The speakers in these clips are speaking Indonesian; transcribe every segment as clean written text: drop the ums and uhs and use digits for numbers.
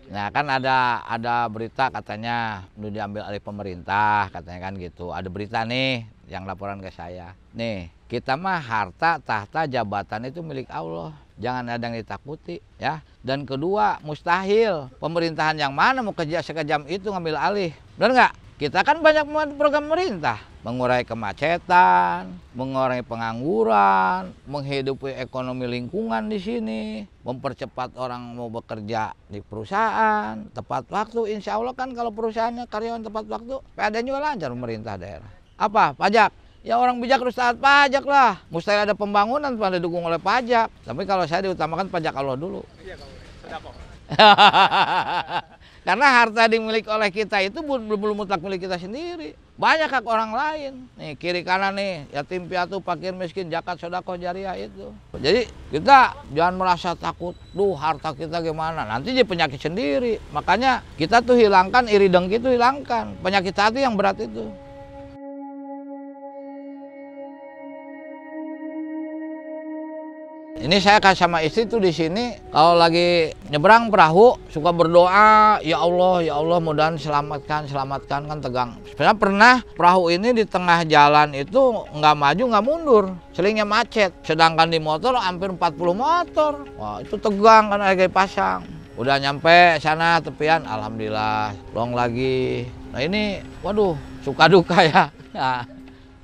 Nah kan ada berita katanya udah diambil alih pemerintah katanya kan gitu. Ada berita nih yang laporan ke saya. Nih kita mah harta, tahta, jabatan itu milik Allah. Jangan ada yang ditakuti ya. Dan kedua mustahil pemerintahan yang mana mau kerja sekejam itu ngambil alih. Benar nggak? Kita kan banyak program pemerintah. Mengurai kemacetan, mengurangi pengangguran, menghidupi ekonomi lingkungan di sini, mempercepat orang mau bekerja di perusahaan, tepat waktu. Insya Allah kan kalau perusahaannya karyawan tepat waktu, PAD juga lancar pemerintah daerah. Apa? Pajak. Ya orang bijak harus taat pajak lah. Mustahil ada pembangunan pada didukung oleh pajak. Tapi kalau saya diutamakan pajak Allah dulu. Iya, karena harta dimiliki oleh kita itu belum mutlak milik kita sendiri. Banyak hak orang lain. Nih kiri kanan nih, yatim piatu, fakir miskin, zakat, sedekah jariah itu. Jadi kita jangan merasa takut, duh harta kita gimana, nanti jadi penyakit sendiri. Makanya kita tuh hilangkan iri dengki itu, hilangkan penyakit hati yang berat itu. Ini saya sama istri tuh di sini kalau lagi nyebrang perahu suka berdoa, ya Allah mudahan selamatkan kan tegang. Sebenarnya pernah perahu ini di tengah jalan itu nggak maju nggak mundur, selingnya macet. Sedangkan di motor hampir 40 motor, wah itu tegang kan lagi pasang. Udah nyampe sana tepian, alhamdulillah, long lagi. Nah ini, waduh suka duka ya.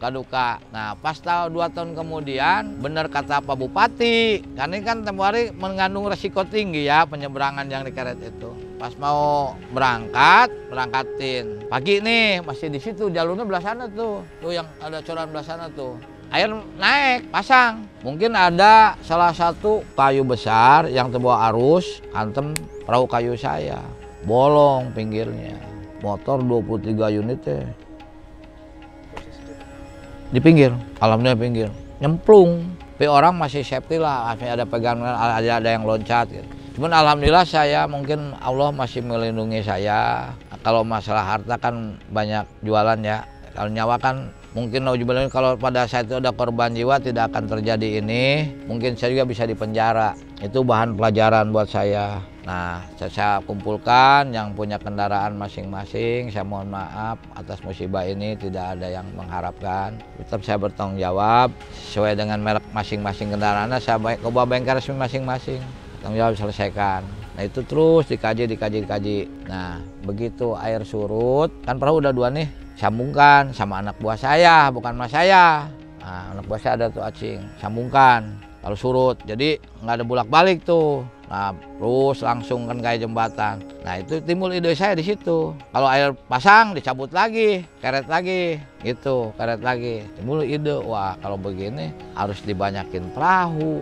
Duka. Nah pas 2 tahun kemudian benar kata Pak Bupati, karena ini kan tempoh hari mengandung resiko tinggi ya penyeberangan yang di karet itu. Pas mau berangkatin pagi nih masih di situ jalurnya belah sana tuh yang ada coran belah sana tuh. Air naik pasang, mungkin ada salah satu kayu besar yang terbawa arus hantem perahu kayu saya, bolong pinggirnya, motor 23 unit ya. Di pinggir, alhamdulillah pinggir, nyemplung. Tapi orang masih safety lah, ada pegangan, ada yang loncat gitu. Cuman alhamdulillah saya mungkin Allah masih melindungi saya. Kalau masalah harta kan banyak jualan ya. Kalau nyawa kan mungkin kalau pada saat itu ada korban jiwa tidak akan terjadi ini. Mungkin saya juga bisa dipenjara. Itu bahan pelajaran buat saya. Nah, saya kumpulkan yang punya kendaraan masing-masing. Saya mohon maaf atas musibah ini, tidak ada yang mengharapkan. Tetap saya bertanggung jawab sesuai dengan merek masing-masing kendaraannya. Saya bawa bengkel resmi masing-masing. Tanggung jawab selesaikan. Nah itu terus dikaji. Nah begitu air surut, kan perahu udah 2 nih, sambungkan sama anak buah saya, bukan mas saya. Nah, anak buah saya ada tuh acing, sambungkan kalau surut. Jadi nggak ada bolak-balik tuh. Nah terus langsung kan kayak jembatan. Nah itu timbul ide saya di situ. Kalau air pasang dicabut lagi, karet lagi, gitu, karet lagi. Timbul ide, wah kalau begini harus dibanyakin perahu.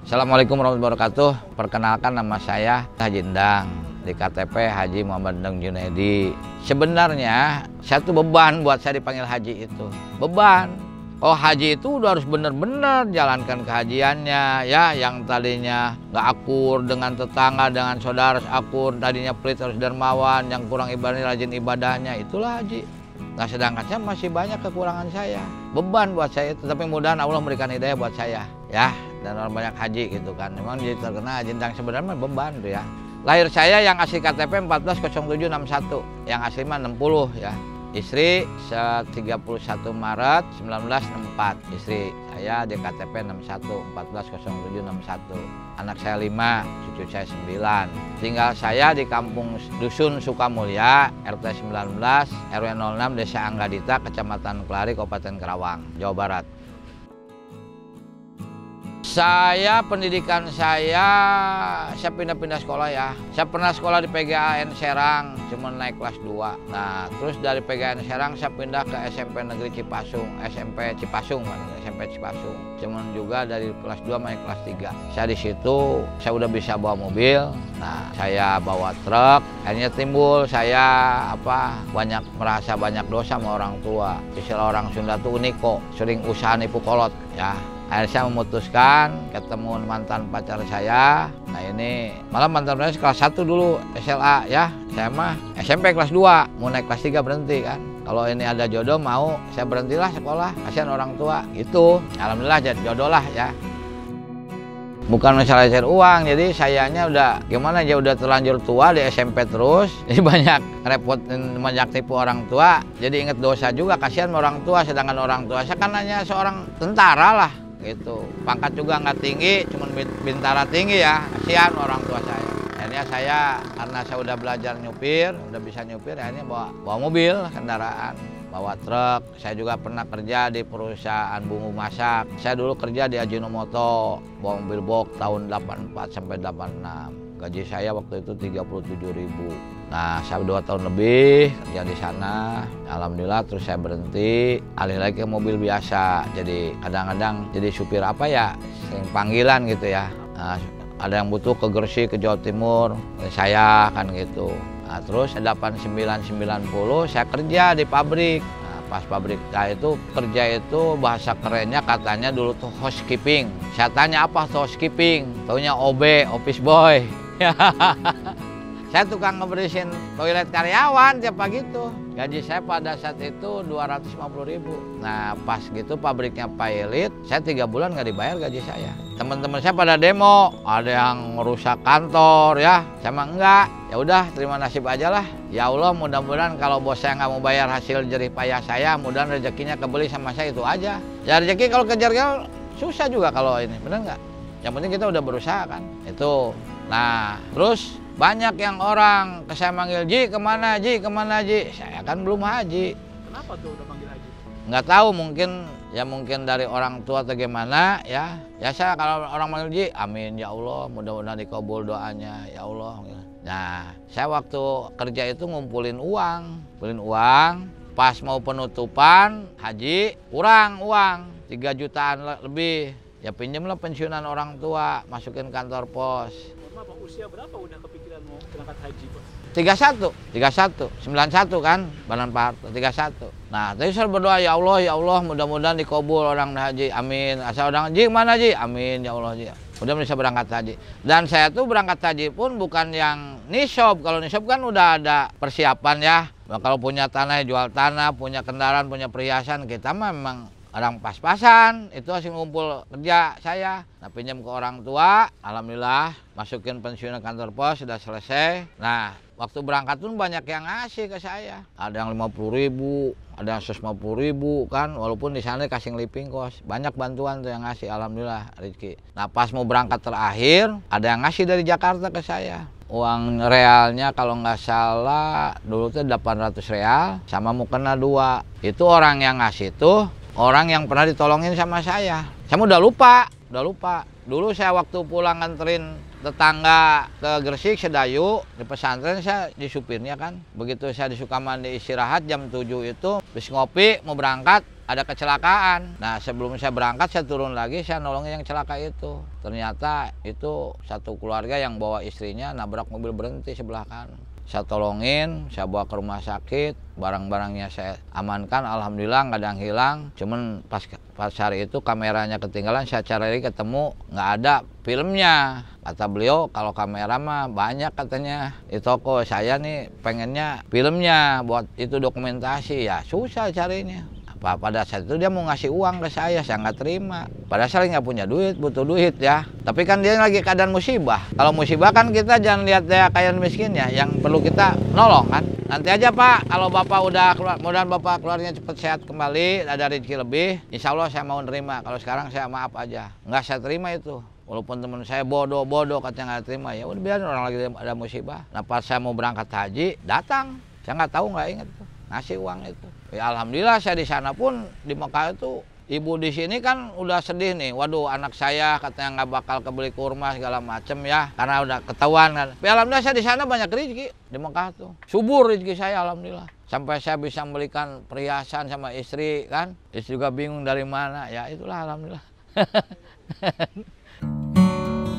Assalamualaikum warahmatullahi wabarakatuh. Perkenalkan nama saya Haji Endang, di KTP Haji Muhammad Endang Junaidi. Sebenarnya satu beban buat saya dipanggil haji itu. Beban. Oh haji itu udah harus benar-benar jalankan kehajiannya ya, yang tadinya nggak akur dengan tetangga, dengan saudara akur, tadinya pelit harus dermawan, yang kurang ibadahnya rajin ibadahnya, itulah haji. Nah sedangkan saya masih banyak kekurangan saya, beban buat saya itu, tapi mudah-mudahan Allah memberikan hidayah buat saya ya, dan orang banyak haji gitu kan. Memang jadi terkena Haji Endang sebenarnya beban tuh ya. Lahir saya yang asli KTP 140761, yang asli mah 60 ya. Istri 31 Maret 1964, istri saya di KTP 61 140761. Anak saya 5, cucu saya 9. Tinggal saya di kampung Dusun Sukamulya, RT 19, RW 06, Desa Anggadita, Kecamatan Kelari, Kabupaten Karawang, Jawa Barat. Saya pendidikan saya pindah-pindah sekolah ya. Saya pernah sekolah di PGAN Serang, cuma naik kelas 2. Nah, terus dari PGAN Serang saya pindah ke SMP Negeri Cipasung, SMP Cipasung. Cuman juga dari kelas 2 naik kelas 3. Saya di situ, saya udah bisa bawa mobil. Nah, saya bawa truk. Akhirnya timbul saya merasa banyak dosa sama orang tua. Istilah orang Sunda tuh uniko, sering usaha nipu kolot ya. Akhirnya saya memutuskan ketemu mantan pacar saya. Nah ini malah mantan pacar kelas 1 dulu SLA ya. Saya mah SMP kelas 2 mau naik kelas 3 berhenti kan. Kalau ini ada jodoh mau saya berhentilah sekolah, kasihan orang tua gitu. Alhamdulillah jadi jodoh lah ya. Bukan masalah cari uang, jadi sayanya udah gimana aja udah terlanjur tua di SMP terus. Jadi banyak repotin, banyak tipu orang tua. Jadi inget dosa juga, kasihan orang tua. Sedangkan orang tua saya kan hanya seorang tentara lah gitu. Pangkat juga nggak tinggi, cuman bintara tinggi ya. Kasihan orang tua saya. Akhirnya saya karena saya udah belajar nyupir, udah bisa nyupir, akhirnya bawa mobil, kendaraan. Bawa truk. Saya juga pernah kerja di perusahaan bumbu masak. Saya dulu kerja di Ajinomoto, bawa mobil box tahun 84 sampai 86. Gaji saya waktu itu 37.000. Nah, saya 2 tahun lebih kerja di sana. Alhamdulillah terus saya berhenti, alih lagi ke mobil biasa. Jadi kadang-kadang jadi supir sering panggilan gitu ya. Nah, ada yang butuh ke Gresik, ke Jawa Timur, saya kan gitu. Nah, terus 89-90 saya kerja di pabrik. Nah, pas pabrik saya itu kerja itu bahasa kerennya katanya dulu tuh housekeeping. Saya tanya apa tuh housekeeping? Taunya OB, office boy. Saya tukang ngebersihin toilet karyawan tiap pagi tuh. Gaji saya pada saat itu 250.000. Nah pas gitu pabriknya pilot, saya 3 bulan nggak dibayar gaji saya. Teman-teman saya pada demo, ada yang ngerusak kantor ya, sama enggak. Ya udah terima nasib aja lah. Ya Allah mudah-mudahan kalau bos saya nggak mau bayar hasil jerih payah saya, mudah-mudahan rezekinya kebeli sama saya itu aja. Ya rezeki kalau kejar-kejar susah juga kalau ini, bener nggak? Yang penting kita udah berusaha kan, itu. Nah terus banyak yang orang ke saya manggil, Ji kemana Ji, kemana Ji? Saya kan belum haji. Kenapa tuh udah manggil haji? Nggak tahu, mungkin dari orang tua atau gimana ya. Ya saya kalau orang manggil Ji, amin ya Allah, mudah-mudahan dikabul doanya ya Allah. Nah saya waktu kerja itu ngumpulin uang. Pas mau penutupan haji kurang uang 3 jutaan lebih. Ya pinjemlah pensiunan orang tua, masukin kantor pos. Bapak usia berapa udah kepikiran mau berangkat haji, Bos? 31, 91 kan, Banan Pak Harto, 31. Nah, tadi saya berdoa, ya Allah, mudah-mudahan dikabul orang haji, amin. Asal orang haji mana Ji? Amin, ya Allah, Ji. Mudah-mudahan bisa berangkat haji. Dan saya tuh berangkat haji pun bukan yang nisob. Kalau nisob kan udah ada persiapan ya. Nah, kalau punya tanah, jual tanah, punya kendaraan, punya perhiasan, kita memang orang pas-pasan, itu hasil ngumpul kerja saya. Nah pinjam ke orang tua, alhamdulillah masukin pensiun kantor pos sudah selesai. Nah waktu berangkat pun banyak yang ngasih ke saya. Ada yang 50.000, ada yang 150.000 kan, walaupun di sana kasih ngeliping kos. Banyak bantuan tuh yang ngasih, alhamdulillah rezeki. Nah pas mau berangkat terakhir, ada yang ngasih dari Jakarta ke saya. Uang realnya kalau nggak salah dulu tuh 800 real sama mukena 2. Itu orang yang ngasih tuh orang yang pernah ditolongin sama saya. Saya udah lupa. Dulu saya waktu pulang nganterin tetangga ke Gresik, Sedayu, di pesantren saya di supirnya kan. Begitu saya di Sukamandi istirahat jam 7 itu, habis ngopi mau berangkat, ada kecelakaan. Nah sebelum saya berangkat saya turun lagi, saya nolongin yang celaka itu. Ternyata itu satu keluarga yang bawa istrinya nabrak mobil berhenti sebelah kanan. Saya tolongin, saya bawa ke rumah sakit, barang-barangnya saya amankan, alhamdulillah nggak ada yang hilang. Cuman pas hari itu kameranya ketinggalan, saya cari ketemu, nggak ada filmnya. Kata beliau kalau kamera mah banyak katanya di toko, saya nih pengennya filmnya buat itu dokumentasi, ya susah carinya. Pada saat itu dia mau ngasih uang ke saya nggak terima. Padahal saya nggak punya duit, butuh duit ya. Tapi kan dia lagi keadaan musibah. Kalau musibah kan kita jangan lihat dia kaya miskin ya, yang perlu kita nolong kan. Nanti aja Pak, kalau Bapak udah keluar, mudah-mudahan Bapak keluarnya cepat sehat kembali, ada rezeki lebih, insya Allah saya mau nerima. Kalau sekarang saya maaf aja, nggak saya terima itu. Walaupun teman saya bodoh katanya nggak terima, ya udah biarin orang lagi ada musibah. Nah pas saya mau berangkat haji, datang. Saya nggak tahu, nggak inget tuh, ngasih uang itu. Ya alhamdulillah saya di sana pun di Mekah itu Ibu di sini kan udah sedih nih, waduh anak saya katanya nggak bakal kebeli kurma segala macem ya, karena udah ketahuan kan. Tapi alhamdulillah saya di sana banyak rezeki di Mekah tuh, subur rezeki saya alhamdulillah. Sampai saya bisa membelikan perhiasan sama istri kan, istri juga bingung dari mana, ya itulah alhamdulillah.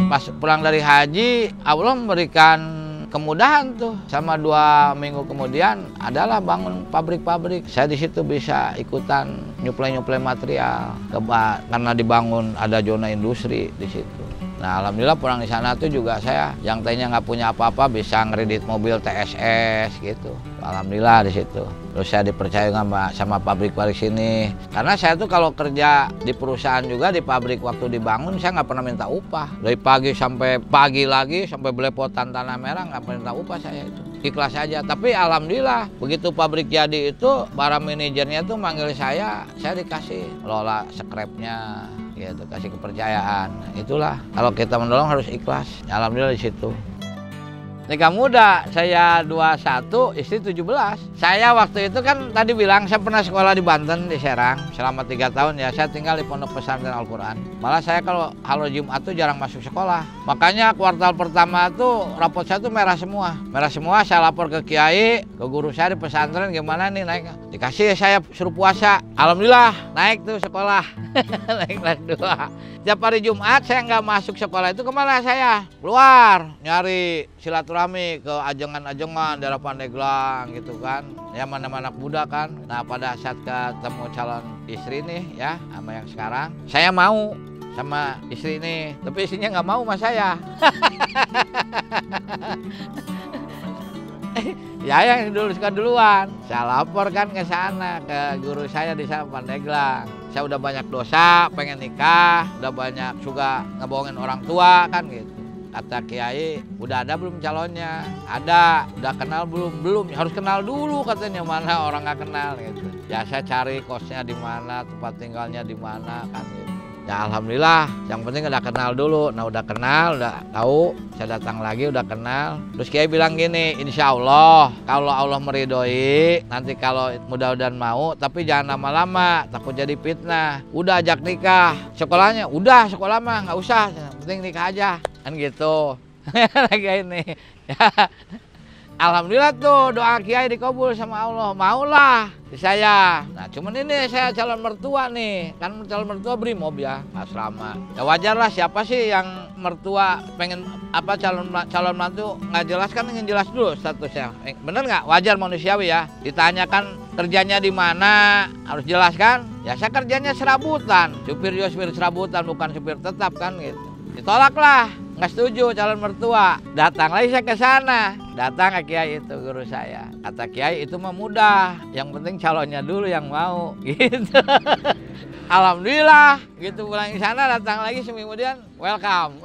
Pas pulang dari haji, Allah memberikan kemudahan tuh, sama 2 minggu kemudian adalah bangun pabrik-pabrik. Saya di situ bisa ikutan nyuplai material, karena dibangun ada zona industri di situ. Nah alhamdulillah pulang di sana tuh juga saya yang tadinya nggak punya apa-apa bisa ngredit mobil TSS gitu. Alhamdulillah di situ. Terus saya dipercaya sama pabrik-pabrik sini. Karena saya tuh kalau kerja di perusahaan juga di pabrik waktu dibangun saya nggak pernah minta upah. Dari pagi sampai pagi lagi sampai belepotan tanah merah nggak pernah minta upah saya itu. Ikhlas aja. Tapi alhamdulillah begitu pabrik jadi itu para manajernya tuh manggil saya dikasih lola scrapnya. Gitu, kasih kepercayaan. Itulah kalau kita menolong harus ikhlas. Alhamdulillah di situ. Nikah muda, saya 21, istri 17. Saya waktu itu kan tadi bilang saya pernah sekolah di Banten, di Serang. Selama 3 tahun ya, saya tinggal di Pondok Pesantren Al-Quran. Malah saya kalau Jumat tuh jarang masuk sekolah. Makanya kuartal pertama tuh rapot saya tuh merah semua. Merah semua, saya lapor ke kiai, ke guru saya di pesantren gimana nih naik. Dikasih saya suruh puasa. Alhamdulillah naik tuh sekolah. Naik kelas 2. Tiap hari Jumat saya nggak masuk sekolah itu kemana saya? Keluar, nyari silaturahmi ke ajengan-ajengan daerah Pandeglang gitu kan. Ya mana-mana anak muda kan. Nah pada saat ketemu calon istri nih ya sama yang sekarang, saya mau sama istri ini. Tapi istrinya nggak mau sama saya. Ya yang dulu suka duluan. Saya laporkan ke sana, ke guru saya di sana Pandeglang. Saya udah banyak dosa, pengen nikah, udah banyak juga ngebohongin orang tua kan gitu. Kata kiai, udah ada belum calonnya? Ada, udah kenal belum? Belum, harus kenal dulu katanya, mana orang nggak kenal gitu. Ya saya cari kosnya di mana, tempat tinggalnya di mana kan gitu. Ya alhamdulillah, yang penting udah kenal dulu. Nah udah kenal, udah tahu, saya datang lagi udah kenal. Terus kiai bilang gini, insya Allah kalau Allah meridoi, nanti kalau mudah-mudahan mau, tapi jangan lama-lama, takut jadi fitnah. Udah ajak nikah, sekolahnya udah sekolah mah nggak usah, yang penting nikah aja, kan gitu. Lagi ini, ya. Alhamdulillah tuh doa kiai dikabul sama Allah, maulah di saya. Nah cuman ini saya calon mertua nih, kan calon mertua brimob ya, asrama. Ya wajar lah, siapa sih yang mertua pengen apa calon mantu nggak jelas, kan ingin jelas dulu statusnya. Bener nggak? Wajar manusiawi ya. Ditanyakan kerjanya di mana, harus jelas kan? Ya saya kerjanya serabutan, supir juga supir serabutan, bukan supir tetap kan gitu. Ditolak lah, nggak setuju calon mertua. Datang lagi saya ke sana, datang ke kiai itu guru saya. Kata kiai itu mah mudah, yang penting calonnya dulu yang mau, gitu. Alhamdulillah, gitu pulang ke sana, datang lagi seminggu kemudian, welcome.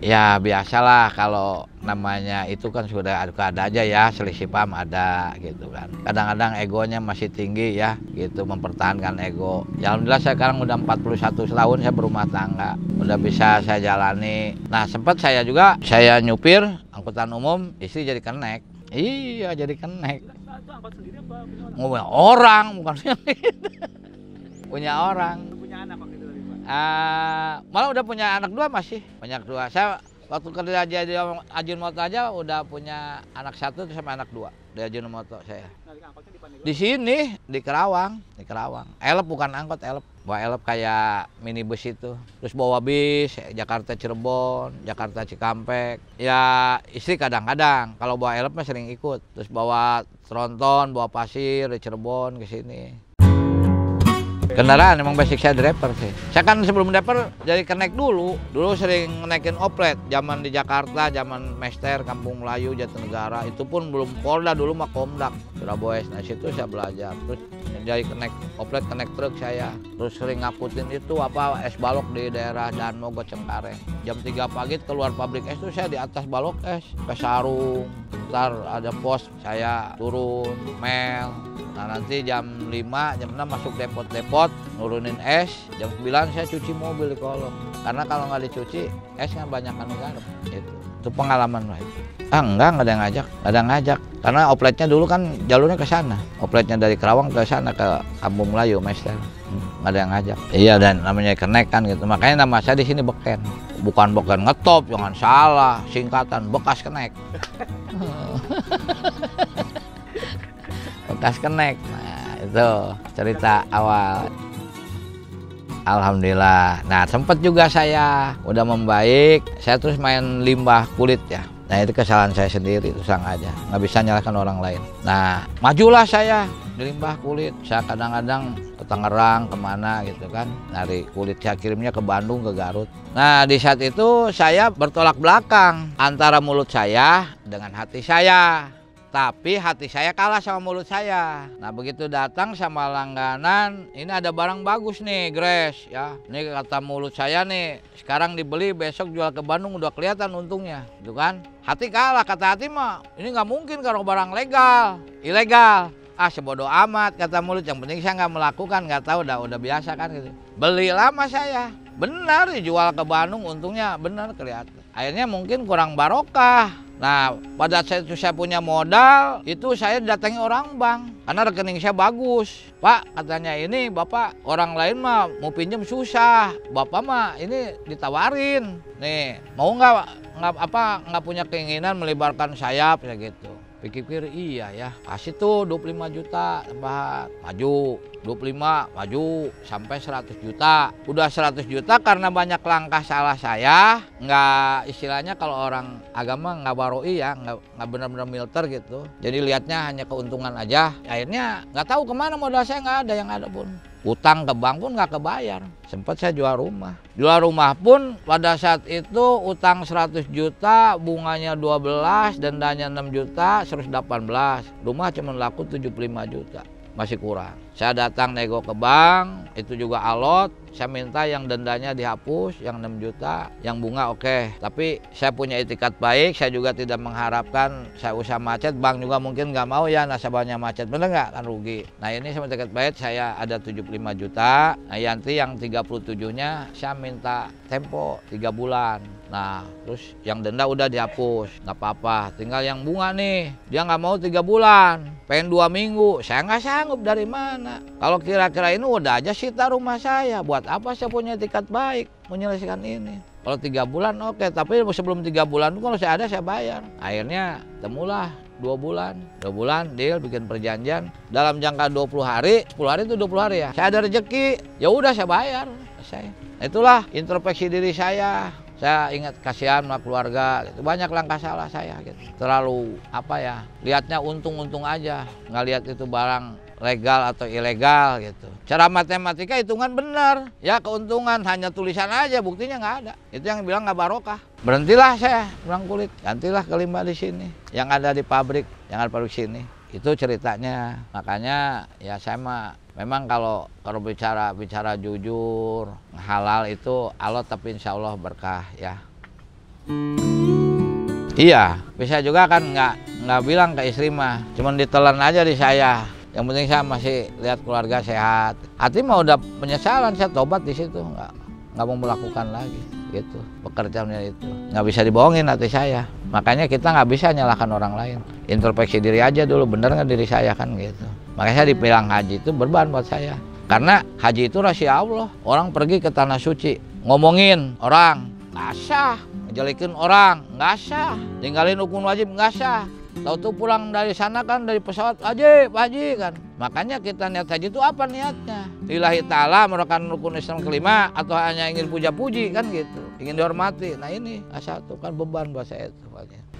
Ya biasalah kalau namanya itu kan sudah ada aja ya, selisih paham ada gitu kan. Kadang-kadang egonya masih tinggi ya gitu, mempertahankan ego. Ya alhamdulillah saya sekarang udah 41 tahun saya berumah tangga. Udah bisa saya jalani. Nah sempat saya juga, saya nyupir angkutan umum, istri jadi kenek. Iya jadi kenek. Itu angkot sendiri apa punya orang? Punya orang, bukan punya orang. Punya anak waktu itu tadi Pak? Malah udah punya anak 2 masih, banyak 2. Saya waktu kerja di Ajinomoto aja udah punya anak 1 sama anak 2 di Ajinomoto saya. Nah, angkotnya di Pandeglang? Di sini di Kerawang, Elep bukan angkot, elep. Bawa elep kayak minibus itu. Terus bawa bis Jakarta Cirebon, Jakarta Cikampek. Ya istri kadang-kadang kalau bawa elep mah sering ikut. Terus bawa tronton, bawa pasir di Cirebon ke sini. Kendaraan emang basic saya driver sih. Saya kan sebelum driver jadi kenek dulu. Dulu sering naikin oplet. Zaman di Jakarta, zaman Mester, Kampung Melayu, Jatinegara. Itu pun belum Polda, dulu mah Komdak, Surabaya. Nah situ saya belajar. Terus jadi kenek oplet, kenek truk saya. Terus sering ngakutin itu apa es balok di daerah Danmogot Cengkareng. Jam 3 pagi keluar pabrik es tuh saya di atas balok es. Ke sarung. Ntar ada pos, saya turun, mel. Nah nanti jam 5, jam 6 masuk depot-depot, nurunin es, jam 9 saya cuci mobil di kolong. Karena kalau nggak dicuci, esnya banyak anu garap. Itu pengalaman lah itu. Enggak ada yang ngajak. Karena opletnya dulu kan jalurnya ke sana. Opletnya dari Kerawang ke sana, ke Kampung Melayu, Mester. Nggak ada yang ngajak. Iya, dan namanya kenek kan gitu. Makanya nama saya di sini Beken. Bukan Beken ngetop, jangan salah. Singkatan, bekas kenek. Bekas kenek. Nah, itu cerita awal. Alhamdulillah. Nah, sempat juga saya udah membaik. Saya terus main limbah kulit ya. Nah, itu kesalahan saya sendiri, itu sang aja. Nggak bisa nyalahkan orang lain. Nah, majulah saya di limbah kulit. Saya kadang-kadang ke Tangerang, kemana gitu kan. Dari kulit saya kirimnya ke Bandung, ke Garut. Nah, di saat itu saya bertolak belakang antara mulut saya dengan hati saya. Tapi hati saya kalah sama mulut saya. Nah, begitu datang sama langganan, ini ada barang bagus nih, Grace ya. Ini kata mulut saya nih, sekarang dibeli, besok jual ke Bandung, udah kelihatan untungnya, gitu kan. Hati kalah, kata hati mah, ini nggak mungkin kalau barang legal, ilegal. Ah, sebodoh amat, kata mulut, yang penting saya nggak melakukan, nggak tahu, udah biasa kan gitu. Beli lama saya, benar dijual ke Bandung, untungnya benar kelihatan. Akhirnya mungkin kurang barokah. Nah, pada saat itu saya punya modal, itu saya datangi orang bank. Karena rekening saya bagus. Pak, katanya ini Bapak, orang lain mah mau pinjam susah. Bapak mah ini ditawarin. Nih, mau nggak punya keinginan melebarkan sayap ya gitu. Pikir-pikir iya ya, kasih tuh 25 juta tambahan, maju. 25 maju sampai 100 juta. Udah 100 juta karena banyak langkah salah saya, nggak istilahnya kalau orang agama nggak baroi ya, nggak benar-benar milter gitu. Jadi lihatnya hanya keuntungan aja. Akhirnya nggak tahu kemana modal saya, nggak ada yang ada pun. Utang ke bank pun nggak kebayar. Sempat saya jual rumah. Jual rumah pun pada saat itu utang 100 juta, bunganya 12, dendanya 6 juta, 118. Rumah cuma laku 75 juta. Masih kurang. Saya datang nego ke bank, itu juga alot. Saya minta yang dendanya dihapus, yang 6 juta, yang bunga oke. Tapi saya punya itikat baik, saya juga tidak mengharapkan saya usaha macet. Bank juga mungkin nggak mau ya nasabahnya macet, bener nggak? Kan rugi. Nah, ini sama itikat baik saya ada 75 juta. Nah, Yanti yang 37-nya saya minta tempo 3 bulan. Nah, terus yang denda udah dihapus, nggak apa-apa. Tinggal yang bunga nih, dia nggak mau 3 bulan, pengen 2 minggu. Saya nggak sanggup, dari mana? Kalau kira-kira ini udah aja sita rumah saya, buat apa saya punya etikat baik menyelesaikan ini? Kalau 3 bulan oke, tapi sebelum 3 bulan itu kalau saya ada saya bayar. Akhirnya temulah 2 bulan. 2 bulan deal, bikin perjanjian. Dalam jangka 20 hari, 10 hari itu 20 hari ya. Saya ada rezeki, ya udah saya bayar. Itulah introspeksi diri saya. Saya ingat kasihan sama keluarga, gitu. Banyak langkah salah saya gitu. Terlalu lihatnya untung-untung aja, nggak lihat itu barang legal atau ilegal gitu. Cara matematika hitungan benar, ya keuntungan hanya tulisan aja, buktinya nggak ada. Itu yang bilang nggak barokah. Berhentilah saya pulang kulit, gantilah ke limbah di sini, yang ada di pabrik, yang ada pabrik sini. Itu ceritanya. Makanya ya saya mah memang kalau bicara jujur, halal itu Allah, tapi insya Allah berkah ya. Iya, bisa juga kan nggak bilang ke istri mah, cuman ditelan aja di saya. Yang penting saya masih lihat keluarga sehat. Hati mah udah penyesalan, saya tobat di situ, nggak mau melakukan lagi gitu. Pekerjaannya itu nggak bisa dibohongin hati saya. Makanya kita nggak bisa nyalahkan orang lain. Introspeksi diri aja dulu, bener nggak diri saya kan gitu. Makanya saya dibilang haji itu berbahan buat saya. Karena haji itu rahasia Allah. Orang pergi ke tanah suci, ngomongin orang nggak sah, ngejelekin orang nggak sah, tinggalin rukun wajib nggak sah. Tahu-tahu pulang dari sana kan, dari pesawat haji kan. Makanya kita niat haji itu apa niatnya? Lillahi ta'ala, merupakan rukun Islam kelima, atau hanya ingin puja-puji kan gitu, ingin dihormati. Nah ini satu kan beban buat saya itu.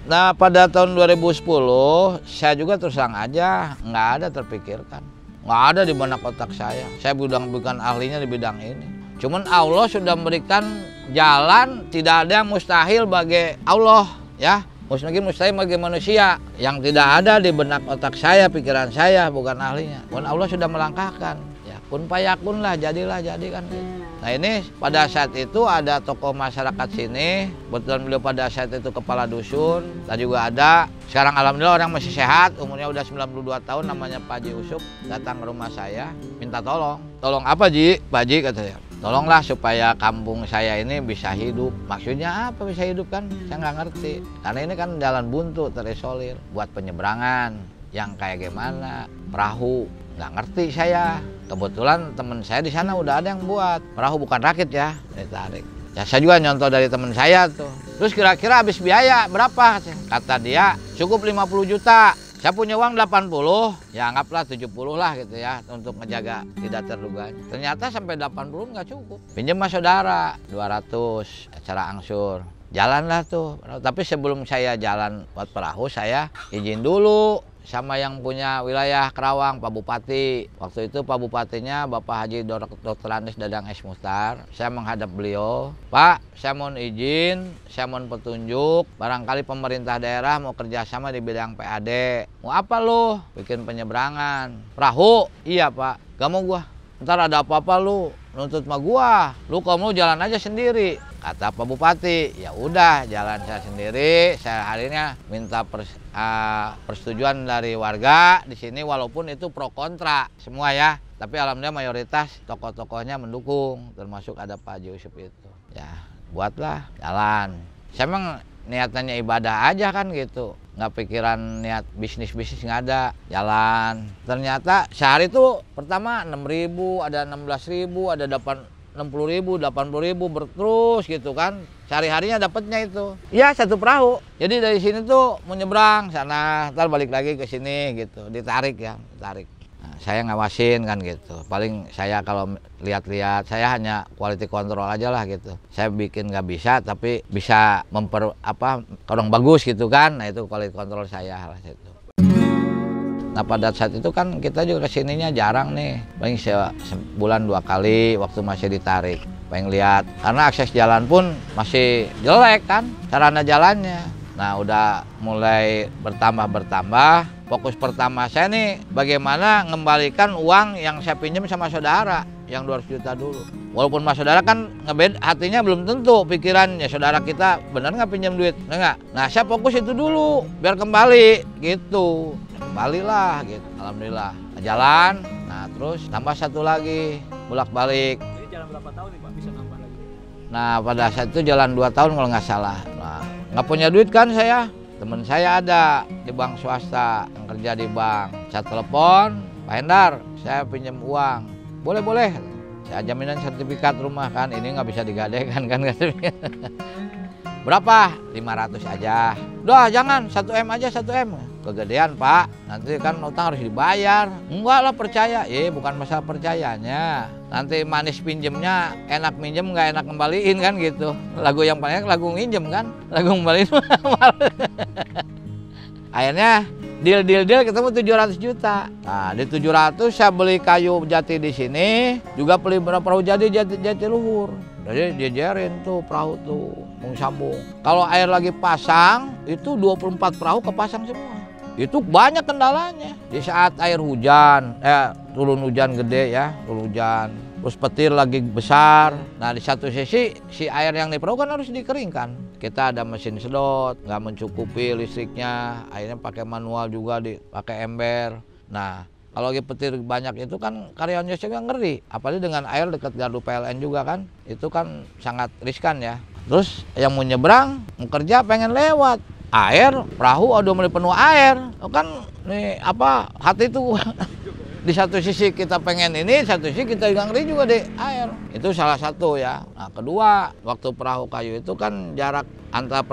Nah pada tahun 2010 saya juga terus terang aja nggak ada terpikirkan, nggak ada di benak otak saya. Saya bukan ahlinya di bidang ini. Cuman Allah sudah memberikan jalan, tidak ada yang mustahil bagi Allah ya. Mustahil bagi manusia. Yang tidak ada di benak otak saya, pikiran saya, bukan ahlinya. Pun Allah sudah melangkahkan. Ya, kun fayakun lah, jadilah jadi kan gitu. Nah ini pada saat itu ada tokoh masyarakat sini, kebetulan beliau pada saat itu kepala dusun, tadi juga ada. Sekarang alhamdulillah orang masih sehat, umurnya udah 92 tahun, namanya Pak Haji Usup, datang ke rumah saya, minta tolong. Tolong apa Ji? Pak Haji katanya, tolonglah supaya kampung saya ini bisa hidup. Maksudnya apa bisa hidup kan? Saya nggak ngerti. Karena ini kan jalan buntu, terisolir. Buat penyeberangan, yang kayak gimana, perahu. Nggak ngerti saya. Kebetulan teman saya di sana udah ada yang buat. Perahu bukan rakit ya, ditarik. Ya saya juga nyontoh dari teman saya tuh. Terus kira-kira habis biaya berapa? Kata dia, cukup 50 juta. Saya punya uang 80, ya anggaplah 70 lah gitu ya untuk ngejaga tidak terduga. Ternyata sampai 80 nggak cukup. Pinjam sama saudara 200 secara angsur. Jalanlah tuh. Tapi sebelum saya jalan buat perahu, saya izin dulu sama yang punya wilayah Kerawang, Pak Bupati. Waktu itu Pak Bupatinya Bapak Haji Dr. Andes Dadang S. Mustar. Saya menghadap beliau, Pak, saya mohon izin, saya mohon petunjuk. Barangkali pemerintah daerah mau kerjasama di bidang PAD. Mau apa lo? Bikin penyeberangan. Perahu? Iya Pak, gak mau gua. Ntar ada apa-apa lu nuntut sama gua. Lu kalau mau jalan aja sendiri. Kata Pak Bupati, ya udah jalan saya sendiri. Saya akhirnya minta persetujuan dari warga di sini, walaupun itu pro kontra semua ya. Tapi alhamdulillah mayoritas tokoh-tokohnya mendukung, termasuk ada Pak Haji Usup itu. Ya buatlah jalan. Saya emang niatannya ibadah aja kan gitu. Nggak pikiran niat bisnis-bisnis, nggak ada. Jalan. Ternyata sehari tuh pertama 6.000, ada 16.000, ada 60.000, 80.000 berterus gitu kan. Sehari-harinya dapatnya itu. Ya satu perahu. Jadi dari sini tuh mau nyebrang sana, ntar balik lagi ke sini gitu. Ditarik ya, ditarik. Nah, saya ngawasin kan gitu. Paling saya kalau lihat-lihat, saya hanya quality control aja lah gitu. Saya bikin nggak bisa, tapi bisa kurang bagus gitu kan. Nah itu quality control saya lah itu. Nah pada saat itu kan kita juga kesininya jarang nih, paling sebulan 2 kali waktu masih ditarik, pengen lihat. Karena akses jalan pun masih jelek kan, sarana jalannya. Nah udah mulai bertambah, fokus pertama saya nih bagaimana ngembalikan uang yang saya pinjam sama saudara, yang 200 juta dulu. Walaupun mas saudara kan hatinya belum tentu pikirannya, saudara kita benar nggak pinjam duit, enggak. Nah saya fokus itu dulu, biar kembali gitu. Kembalilah gitu, alhamdulillah jalan. Nah terus tambah satu lagi bolak-balik. Jadi jalan berapa tahun nih Pak bisa nambah lagi? Nah pada saat itu jalan 2 tahun kalau nggak salah. Nah nggak punya duit kan saya, temen saya ada di bank swasta yang kerja di bank. Saya telepon, Pak Hendar, saya pinjam uang. Boleh. Saya jaminan sertifikat rumah kan, ini nggak bisa digadaikan kan. Berapa? 500 aja. Udah jangan, 1M aja 1M. Kegedean Pak, nanti kan utang harus dibayar. Enggak lah percaya, bukan masalah percayanya. Nanti manis pinjemnya, enak minjem nggak enak kembaliin kan gitu. Lagu yang paling enak lagu nginjem kan, lagu kembaliin. Akhirnya deal ketemu 700 juta. Nah di 700 saya beli kayu jati di sini, juga beli perahu jati luhur. Jadi jejerin tuh perahu tuh, sambung. Kalau air lagi pasang, itu 24 perahu kepasang semua. Itu banyak kendalanya. Di saat air hujan, turun hujan gede ya, turun hujan. Terus petir lagi besar. Nah di satu sisi, si air yang di perahu kan harus dikeringkan. Kita ada mesin sedot, nggak mencukupi listriknya. Akhirnya pakai manual juga, pakai ember. Nah kalau lagi petir banyak itu kan karyawannya juga ngeri. Apalagi dengan air dekat gardu PLN juga kan. Itu kan sangat riskan ya. Terus yang mau nyebrang, mau kerja pengen lewat. Air, perahu udah mulai penuh air. Kan nih hati itu. Di satu sisi kita pengen ini, satu sisi kita juga ngeri juga di air. Itu salah satu ya. Nah kedua, waktu perahu kayu itu kan jarak antara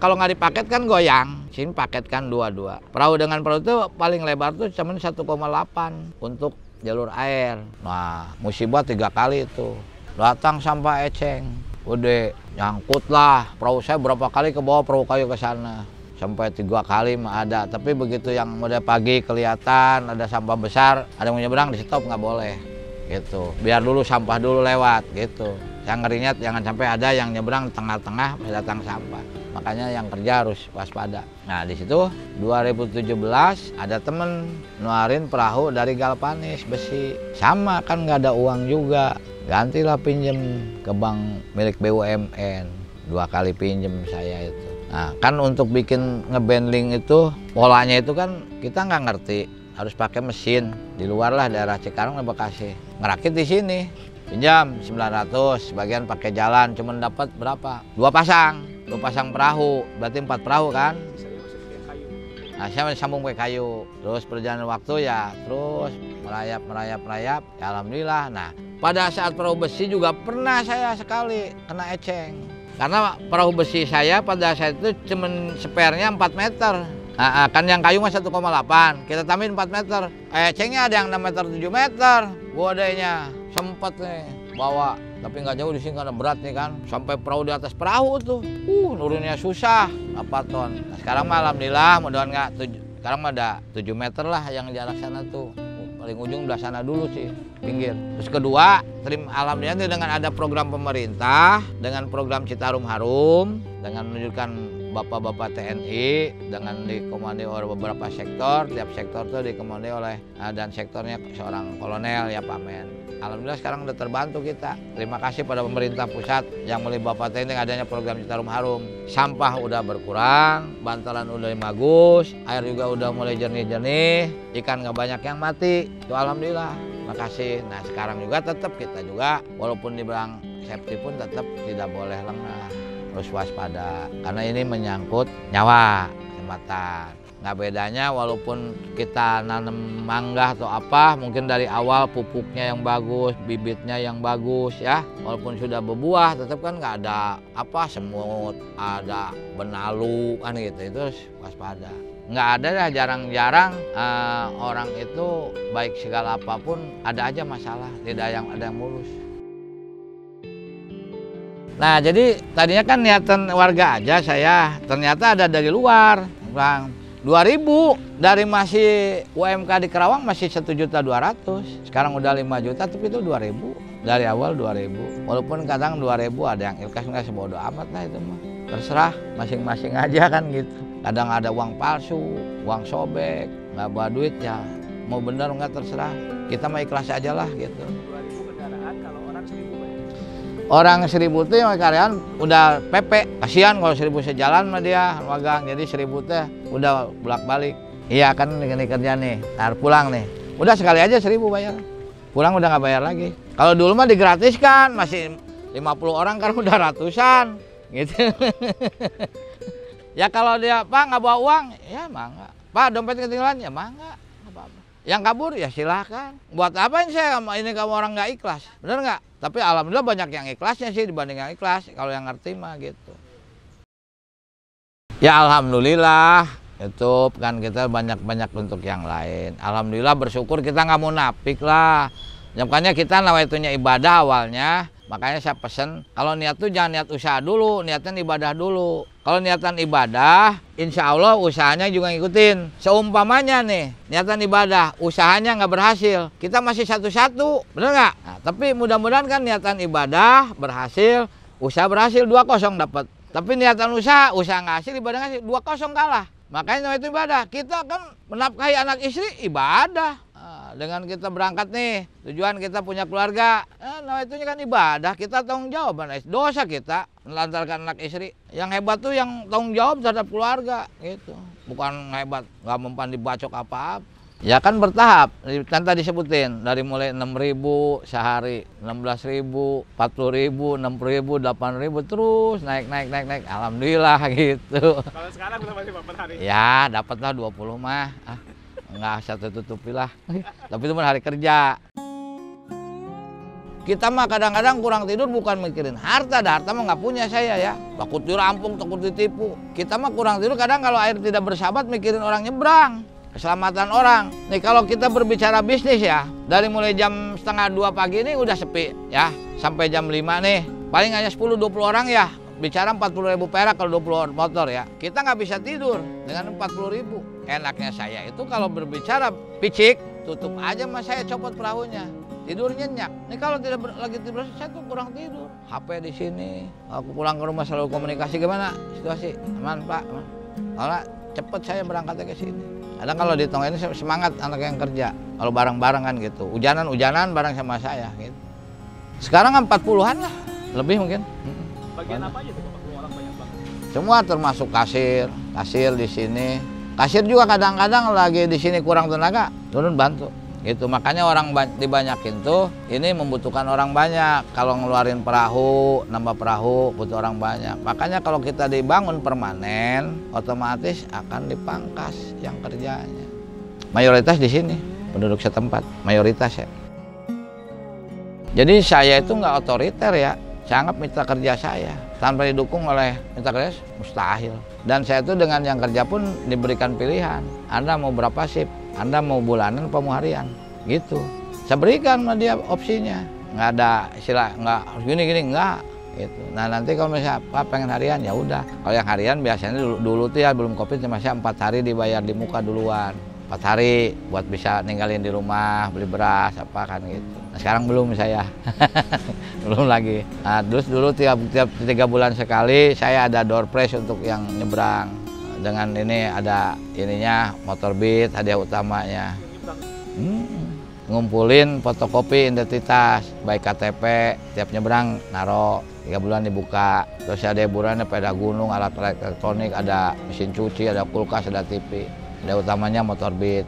kalau nggak dipaket kan goyang. Sini paket kan 2-2. Perahu dengan perahu itu paling lebar tuh cuma 1,8 untuk jalur air. Nah musibah 3 kali itu. Datang sampah eceng. Udah nyangkut lah. Perahu saya berapa kali ke bawah perahu kayu ke sana. Sampai 3 kali mah ada. Tapi begitu yang udah pagi kelihatan ada sampah besar, ada yang mau nyebrang di stop nggak boleh. Gitu. Biar dulu sampah dulu lewat gitu. Saya ngerinya jangan sampai ada yang nyebrang tengah-tengah pas datang sampah. Makanya yang kerja harus waspada. Nah di situ 2017 ada temen nuarin perahu dari Galvanis besi. Sama kan nggak ada uang juga. Gantilah pinjem ke bank milik BUMN. 2 kali pinjem saya itu. Nah kan untuk bikin ngebandling itu polanya itu kan kita nggak ngerti. Harus pakai mesin. Di luar lah daerah Cikarang dan Bekasi. Ngerakit di sini. Pinjam 900, sebagian pakai jalan, cuman dapat berapa? 2 pasang perahu, berarti 4 perahu kan? Nah, saya sambung pakai kayu. Terus perjalanan waktu ya terus merayap. Ya, alhamdulillah. Nah, pada saat perahu besi juga pernah saya sekali kena eceng. Karena perahu besi saya pada saat itu cuman spare-nya 4 meter. Nah, kan yang kayu mah 1,8, kita tambahin 4 meter. Ecengnya ada yang 6 meter, 7 meter. Godenya sempet nih bawa, tapi nggak jauh di sini karena berat nih kan. Sampai perahu di atas perahu tuh, nurunnya susah, 4 ton. Nah, sekarang mah alhamdulillah, mudah-mudahan nggak sekarang mah ada 7 meter lah yang jarak sana tuh. Paling ujung belah sana dulu sih, pinggir. Terus kedua, alhamdulillah dengan ada program pemerintah, dengan program Citarum Harum, dengan menunjukkan bapak-bapak TNI dengan dikomandoi oleh beberapa sektor, tiap sektor itu dikomandoi oleh dan sektornya seorang kolonel ya Pak Men. Alhamdulillah sekarang udah terbantu kita. Terima kasih pada pemerintah pusat yang melalui Bapak TNI adanya program Citarum Harum. Sampah udah berkurang, bantalan udah bagus, air juga udah mulai jernih-jernih, ikan nggak banyak yang mati. Itu alhamdulillah. Terima kasih. Nah sekarang juga tetap kita juga walaupun dibilang safety pun tetap tidak boleh lengah. Harus waspada karena ini menyangkut nyawa, kesehatan. Nggak bedanya walaupun kita nanam mangga atau apa, mungkin dari awal pupuknya yang bagus, bibitnya yang bagus ya. Walaupun sudah berbuah, tetap kan nggak ada apa semut, ada benalu kan gitu. Itu harus waspada. Nggak ada lah, jarang-jarang orang itu baik segala apapun ada aja masalah, tidak ada yang mulus. Nah jadi tadinya kan niatan warga aja saya, ternyata ada dari luar. Bang, 2000 dari masih UMK di Kerawang masih 1.200.000. Sekarang udah 5 juta tapi itu 2000. Dari awal 2000. Walaupun kadang 2000 ada yang ikhlas nggak sebodoh amat lah itu mah. Terserah masing-masing aja kan gitu. Kadang ada uang palsu, uang sobek, nggak bawa duit ya. Mau bener nggak terserah. Kita mah ikhlas aja lah gitu. 2000 kendaraan kalau orang 1000 banyak. Orang 1000 itu yang karyawan udah PP, kasihan kalau 1000 sejalan sama dia magang, jadi 1000 teh udah bolak-balik. Iya kan ini kerja nih, ntar pulang nih, udah sekali aja 1000 bayar, pulang udah nggak bayar lagi. Kalau dulu mah digratiskan, masih 50 orang kan udah ratusan, gitu. Ya kalau dia Pak nggak bawa uang, ya mangga. Pak dompet ketinggalan, ya mangga. Yang kabur ya silahkan. Buat apa ini saya ini kamu orang nggak ikhlas, bener nggak? Tapi alhamdulillah banyak yang ikhlasnya sih dibanding yang ikhlas. Kalau yang ngerti mah gitu. Ya alhamdulillah itu kan kita banyak untuk yang lain. Alhamdulillah bersyukur kita nggak munafik lah. Makanya kita nawaitunya ibadah awalnya. Makanya saya pesen kalau niat tuh jangan niat usaha dulu, niatnya ibadah dulu. Kalau niatan ibadah, insya Allah usahanya juga ngikutin. Seumpamanya nih, niatan ibadah, usahanya nggak berhasil, kita masih satu-satu, bener nggak? Nah, tapi mudah-mudahan kan niatan ibadah berhasil, usaha berhasil 2-0 dapat. Tapi niatan usaha nggak hasil, ibadah nggak hasil, 2-0 kalah. Makanya itu ibadah. Kita kan menafkahi anak istri ibadah. Dengan kita berangkat nih, tujuan kita punya keluarga, itu kan ibadah, kita tanggung jawab, dosa kita melantarkan anak istri. Yang hebat tuh yang tanggung jawab terhadap keluarga, gitu. Bukan hebat, nggak mempan dibacok apa-apa. Ya kan bertahap, kan tadi sebutin, dari mulai 6.000 sehari, 16.000, 40.000, 60.000, 8.000, terus naik. Alhamdulillah gitu. Kalau sekarang berapa sih Pak per hari? Ya dapatlah 20 mah. Nggak saya tutupi lah, tapi itu hari kerja. Kita mah kadang-kadang kurang tidur bukan mikirin harta, harta mah nggak punya saya ya. Takut dirampung, takut ditipu. Kita mah kurang tidur kadang kalau air tidak bersahabat mikirin orang nyebrang, keselamatan orang. Nih kalau kita berbicara bisnis ya, dari mulai jam 1:30 pagi ini udah sepi ya, sampai jam 5 nih, paling hanya 10-20 orang ya. Bicara 40.000 perak kalau 20 motor ya. Kita nggak bisa tidur dengan 40.000. Enaknya saya itu kalau berbicara picik, tutup aja mas saya copot perahunya. tidur nyenyak. Ini kalau tidak lagi tidur saya tuh kurang tidur. HP di sini. Aku pulang ke rumah selalu komunikasi, gimana situasi? Aman Pak? Aman. Kalau cepet saya berangkatnya ke sini. Kadang kalau di tongga ini semangat anak yang kerja. Kalau bareng-bareng kan gitu. Hujanan bareng sama saya gitu. Sekarang 40-an lah, lebih mungkin. Bagian apa aja tuh 40 orang banyak banget? Semua termasuk kasir di sini. Kasir juga kadang-kadang lagi di sini kurang tenaga, turun bantu. Gitu. Makanya orang dibanyakin tuh ini membutuhkan orang banyak. Kalau ngeluarin perahu, nambah perahu butuh orang banyak. Makanya kalau kita dibangun permanen, otomatis akan dipangkas yang kerjanya. Mayoritas di sini penduduk setempat, mayoritas ya. Jadi saya itu nggak otoriter ya. Saya anggap mitra kerja saya tanpa didukung oleh mitra kerja mustahil. Dan saya itu dengan yang kerja pun diberikan pilihan. Anda mau berapa shift? Anda mau bulanan apa mau harian? Gitu. Saya berikan sama dia opsinya. Nggak ada istilah nggak harus gini nggak. Gitu. Nah nanti kalau misalnya Pak pengen harian ya udah. Kalau yang harian biasanya dulu tuh ya belum COVID masih 4 hari dibayar di muka duluan. 4 hari buat bisa ninggalin di rumah, beli beras apa kan gitu. Nah, sekarang belum saya, belum lagi. Nah, terus dulu tiap 3 bulan sekali saya ada door prize untuk yang nyebrang. Dengan ini ada ininya motor beat hadiah utamanya. Ngumpulin fotokopi identitas, baik KTP, tiap nyebrang naro 3 bulan dibuka. Terus ada hiburannya sepeda gunung, alat elektronik, ada mesin cuci, ada kulkas, ada TV. Hadiah utamanya motor beat.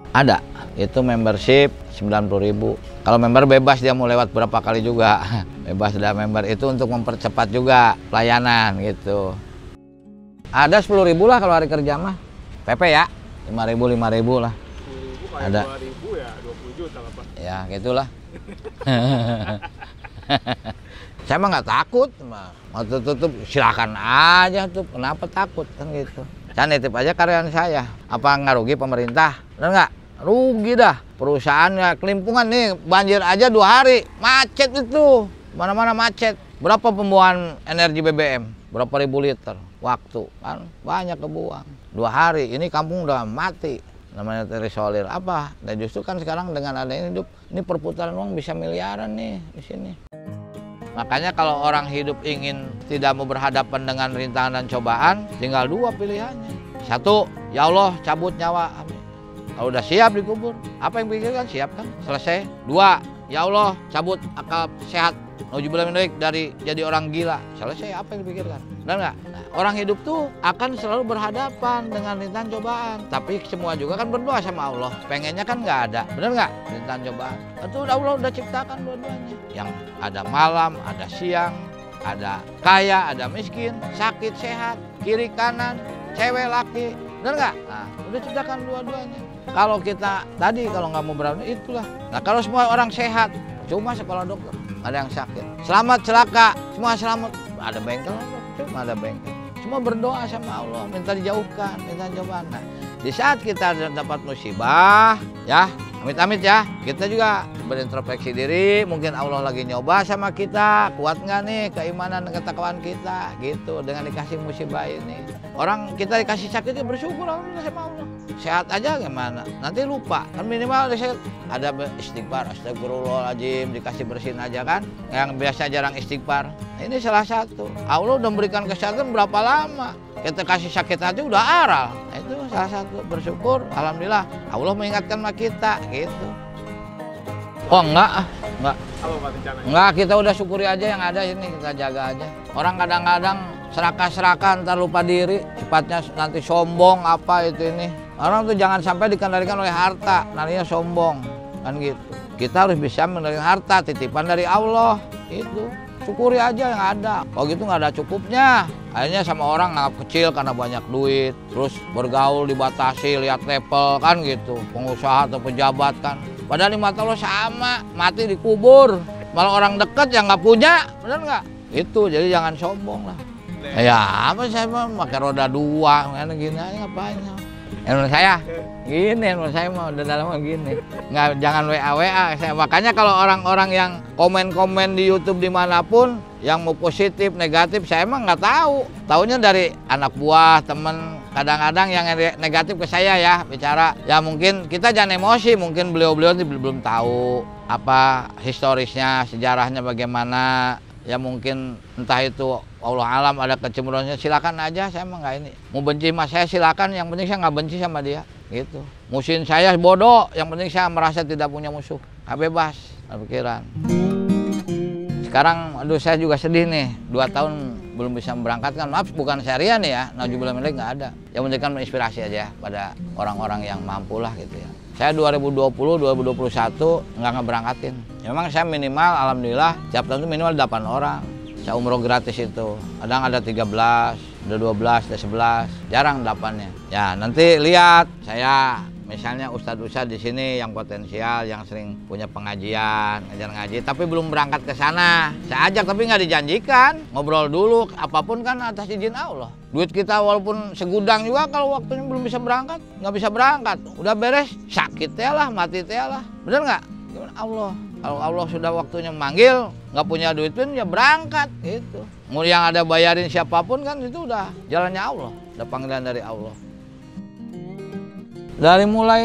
Ada, itu membership 90.000. Kalau member bebas dia mau lewat berapa kali juga. Bebas ada member itu untuk mempercepat juga pelayanan gitu. Ada 10.000 lah kalau hari kerja mah. PP ya, 5.000 lah. 10.000 kali Ada. 2.000 ya 20 juta lah Pak. Ya gitulah. Saya mah nggak takut, mau tutup silakan aja tuh. Kenapa takut kan gitu? Saya nitip aja karyawan saya. Apa nggak rugi pemerintah? Benar nggak? Rugi dah. Perusahaannya kelimpungan nih banjir aja 2 hari macet itu. Mana-mana macet. Berapa pembuangan energi BBM? Berapa ribu liter? Waktu kan banyak kebuang. 2 hari ini kampung udah mati. Namanya terisolir apa? Dan justru kan sekarang dengan adanya hidup ini perputaran uang bisa miliaran nih di sini. Makanya kalau orang hidup ingin tidak mau berhadapan dengan rintangan dan cobaan, tinggal 2 pilihannya. 1, ya Allah cabut nyawa. Amin. Kalau udah siap dikubur, apa yang pikirkan? Siap kan? Selesai. 2, ya Allah cabut akal sehat. Nauzubillah dari jadi orang gila. Selesai, apa yang dipikirkan? Benar nggak? Nah, orang hidup tuh akan selalu berhadapan dengan rintangan cobaan. Tapi semua juga kan berdoa sama Allah. Pengennya kan nggak ada. Benar nggak? Rintangan cobaan. Itu Allah udah ciptakan dua-duanya. Yang ada malam, ada siang, ada kaya, ada miskin, sakit, sehat, kiri, kanan, cewek, laki. Benar nggak? Nah, udah ciptakan dua-duanya. Kalau kita tadi kalau nggak mau berani itulah. Nah kalau semua orang sehat, cuma sekolah dokter, ada yang sakit. Selamat celaka, semua selamat. Ada bengkel, cuma ada bengkel. Cuma berdoa sama Allah, minta dijauhkan, minta cobaan. Nah, di saat kita dapat musibah, ya, amit-amit ya, kita juga berintrospeksi diri. Mungkin Allah lagi nyoba sama kita, kuat nggak nih keimanan dan ketakwaan kita, gitu. Dengan dikasih musibah ini, orang kita dikasih sakit ya bersyukur alhamdulillah sama Allah. Sehat aja gimana? Nanti lupa. Kan minimal ada istighfar, astagfirullahaladzim, dikasih bersihin aja kan. Yang biasa jarang istighfar. Nah, ini salah satu. Allah udah memberikan kesehatan berapa lama? Kita kasih sakit hati udah aral. Nah, itu salah satu. Bersyukur, alhamdulillah. Allah mengingatkan sama kita, gitu. Oh enggak. Apa Pak rencananya? Enggak, kita udah syukuri aja yang ada ini, kita jaga aja. Orang kadang-kadang serakah-serakah, ntar lupa diri, sifatnya nanti sombong apa itu ini. Orang tuh jangan sampai dikendalikan oleh harta, namanya sombong, kan gitu. Kita harus bisa mengendalikan harta, titipan dari Allah, itu. Syukuri aja yang ada. Kalau gitu nggak ada cukupnya. Akhirnya sama orang nganggap kecil karena banyak duit, terus bergaul dibatasi, lihat level kan gitu. Pengusaha atau pejabat kan. Padahal di mata Allah sama, mati dikubur. Malah orang dekat yang nggak punya, benar nggak? Itu, jadi jangan sombong lah. Ya apa saya mah pakai roda 2, gini aja ngapain? Menurut saya gini, menurut saya mah udah dalam gini. Nggak, jangan WA saya. Makanya kalau orang-orang yang komen-komen di YouTube dimanapun yang mau positif, negatif, saya emang nggak tahu. Taunya dari anak buah, temen kadang-kadang yang negatif ke saya ya bicara. Ya mungkin kita jangan emosi, mungkin beliau-beliau belum tahu apa historisnya, sejarahnya bagaimana. Ya mungkin entah itu Allah alam ada kecemburuannya, silakan aja, saya emang nggak ini. Mau benci sama saya silakan, yang penting saya nggak benci sama dia gitu. Musuhin saya bodoh, yang penting saya merasa tidak punya musuh. Bebas, pikiran. Sekarang aduh saya juga sedih nih, 2 tahun belum bisa memberangkatkan. Maaf bukan syariah nih ya, nauzubillah min dzalik nggak ada. Yang penting kan menginspirasi aja pada orang-orang yang mampu lah gitu ya. Saya 2020, 2021 nggak ngeberangkatin. Memang saya minimal, alhamdulillah, tiap tahun itu minimal 8 orang. Saya umroh gratis itu. Kadang ada 13, ada 12, ada 11, jarang 8-nya. Ya nanti lihat, saya misalnya ustadz-ustadz di sini yang potensial, yang sering punya pengajian, ngajar ngaji, tapi belum berangkat ke sana. Saya ajak tapi nggak dijanjikan. Ngobrol dulu, apapun kan atas izin Allah. Duit kita walaupun segudang juga kalau waktunya belum bisa berangkat, nggak bisa berangkat. Udah beres, sakit ya lah, mati ya lah. Bener nggak? Gimana Allah? Kalau Allah sudah waktunya memanggil, nggak punya duit pun ya berangkat gitu. Mau yang ada bayarin siapapun kan itu udah jalannya Allah, udah panggilan dari Allah. Dari mulai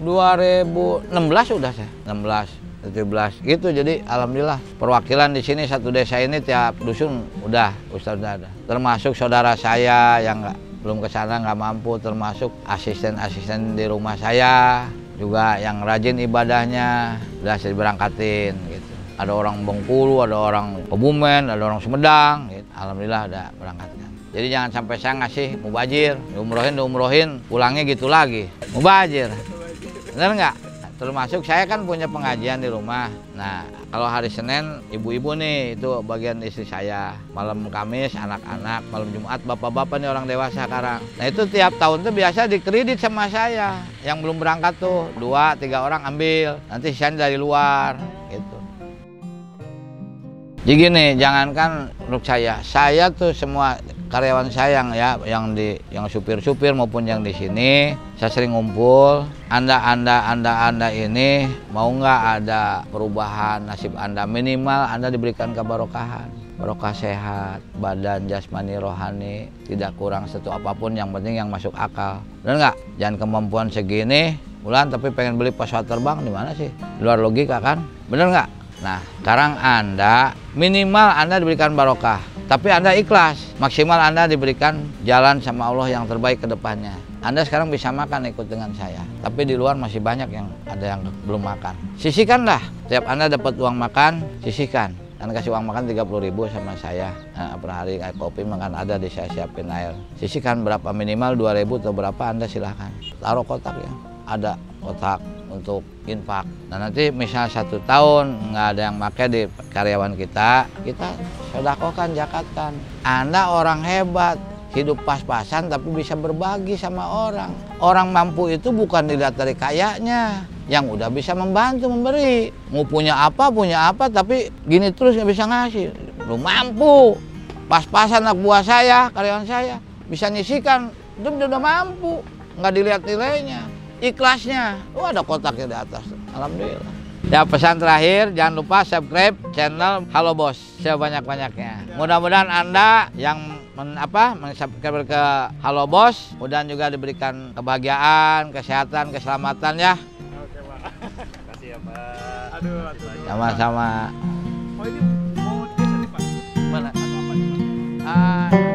2016 udah saya, 16, 17 gitu. Jadi alhamdulillah perwakilan di sini satu desa ini tiap dusun udah ustaz udah ada. Termasuk saudara saya yang belum ke sana nggak mampu, termasuk asisten-asisten di rumah saya juga yang rajin ibadahnya udah saya berangkatin gitu. Ada orang Bengkulu, ada orang Kebumen, ada orang Sumedang gitu. Alhamdulillah ada berangkatkan. Jadi jangan sampai saya ngasih mubazir, diumrohin, pulangnya gitu lagi. Mubazir, bener nggak? Termasuk saya kan punya pengajian di rumah. Nah, kalau hari Senin, ibu-ibu nih, itu bagian istri saya. Malam Kamis, anak-anak, malam Jumat, bapak-bapak nih orang dewasa sekarang. Nah itu tiap tahun tuh biasa dikredit sama saya. Yang belum berangkat tuh, 2-3 orang ambil. Nanti sisanya dari luar, gitu. Jadi gini, jangankan untuk saya tuh semua karyawan saya yang supir-supir maupun yang di sini, saya sering ngumpul. Anda ini mau nggak ada perubahan nasib Anda, minimal Anda diberikan kebarokahan, barokah sehat, badan, jasmani, rohani, tidak kurang satu apapun, yang penting yang masuk akal. Benar nggak? Jangan kemampuan segini bulan tapi pengen beli pesawat terbang, di mana sih? Di luar logika kan? Benar nggak? Nah, sekarang Anda minimal Anda diberikan barokah, tapi Anda ikhlas, maksimal Anda diberikan jalan sama Allah yang terbaik ke depannya. Anda sekarang bisa makan ikut dengan saya, tapi di luar masih banyak yang ada yang belum makan. Sisihkanlah, tiap Anda dapat uang makan, sisihkan. Anda kasih uang makan 30.000 sama saya, nah, per hari kayak kopi makan ada di saya siapin air. Sisihkan berapa, minimal 2.000 atau berapa Anda silahkan. Taruh kotak ya, ada kotak untuk infak. Nah nanti misal 1 tahun nggak ada yang pakai di karyawan kita sedekahkan, zakatkan. Anda orang hebat, hidup pas-pasan tapi bisa berbagi sama orang. Orang mampu itu bukan dilihat dari kayanya, yang udah bisa membantu, memberi. Mau punya apa, tapi gini terus nggak bisa ngasih. Belum mampu. Pas-pasan anak buah saya, karyawan saya, bisa nyisikan, itu udah mampu. Nggak dilihat nilainya. Ikhlasnya, ada kotaknya di atas. Alhamdulillah. Ya pesan terakhir, jangan lupa subscribe channel Halo Bos sebanyak-banyaknya. Mudah-mudahan Anda yang mensubscribe ke Halo Bos, mudah juga diberikan kebahagiaan, kesehatan, keselamatan ya. Oke Pak. Makasih ya Pak. Aduh. Sama-sama. Oh ini mau desa nih Pak? Mana? Atau apa nih Pak?